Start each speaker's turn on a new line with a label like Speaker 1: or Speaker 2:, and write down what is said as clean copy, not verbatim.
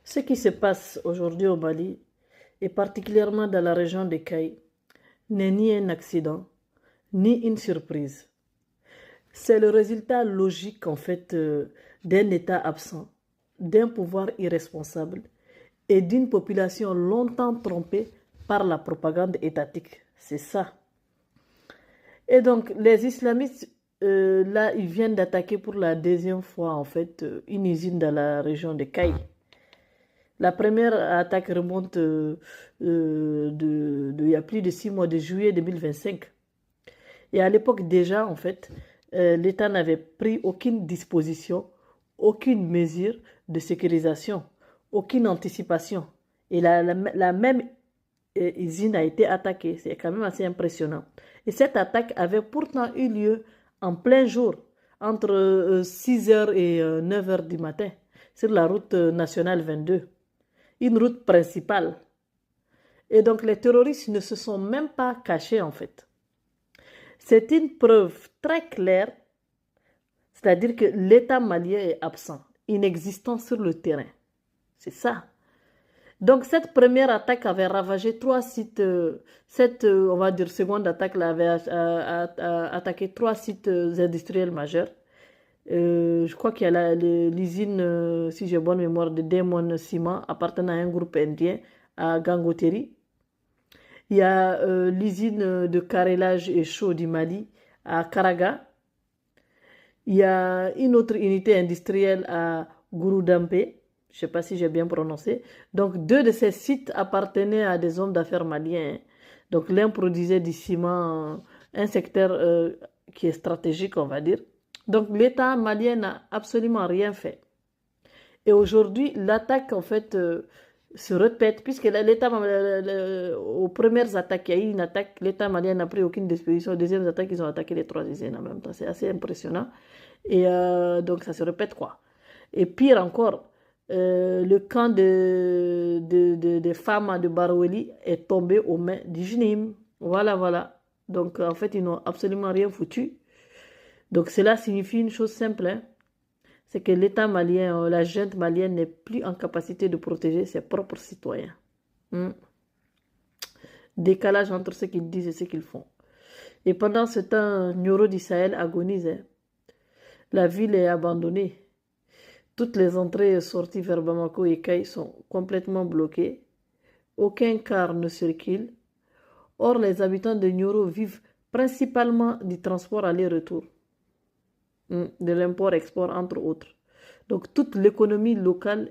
Speaker 1: Ce qui se passe aujourd'hui au Mali, et particulièrement dans la région de Caï, n'est ni un accident, ni une surprise. C'est le résultat logique en fait d'un État absent, d'un pouvoir irresponsable et d'une population longtemps trompée par la propagande étatique. C'est ça. Et donc les islamistes, là, ils viennent d'attaquer pour la deuxième fois en fait une usine dans la région de Caï. La première attaque remonte il y a plus de 6 mois, de juillet 2025. Et à l'époque déjà, en fait, l'État n'avait pris aucune disposition, aucune mesure de sécurisation, aucune anticipation. Et la même usine a été attaquée. C'est quand même assez impressionnant. Et cette attaque avait pourtant eu lieu en plein jour, entre 6 h et 9 h du matin, sur la route nationale 22, une route principale. Et donc les terroristes ne se sont même pas cachés en fait. C'est une preuve très claire, c'est-à-dire que l'État malien est absent, inexistant sur le terrain. C'est ça. Donc cette première attaque avait ravagé 3 sites, cette, on va dire, seconde attaque là, avait attaqué 3 sites industriels majeurs. Je crois qu'il y a l'usine, si j'ai bonne mémoire, de Demon Ciment, appartenant à un groupe indien à Gangoteri. Il y a l'usine de carrelage et chaud du Mali à Karaga. Il y a une autre unité industrielle à Gouroudampé. Je ne sais pas si j'ai bien prononcé. Donc, 2 de ces sites appartenaient à des hommes d'affaires maliens. Donc, l'un produisait du ciment, un secteur qui est stratégique, on va dire. Donc, l'État malien n'a absolument rien fait. Et aujourd'hui, l'attaque, en fait, se répète, puisque l'État, aux premières attaques, il y a eu une attaque, l'État malien n'a pris aucune disposition. Aux deuxièmes attaques, ils ont attaqué les 3 usines en même temps. C'est assez impressionnant. Et donc, ça se répète, quoi. Et pire encore, le camp des femmes de Baroueli est tombé aux mains du JNIM. Voilà, voilà. Donc, en fait, ils n'ont absolument rien foutu. Donc, cela signifie une chose simple, hein. C'est que l'État malien, la junte malienne n'est plus en capacité de protéger ses propres citoyens. Décalage entre ce qu'ils disent et ce qu'ils font. Et pendant ce temps, Nyoro du Sahel agonise, hein. La ville est abandonnée. Toutes les entrées et sorties vers Bamako et Caï sont complètement bloquées. Aucun car ne circule. Or, les habitants de Nyoro vivent principalement du transport aller-retour, de l'import-export entre autres. Donc, toute l'économie locale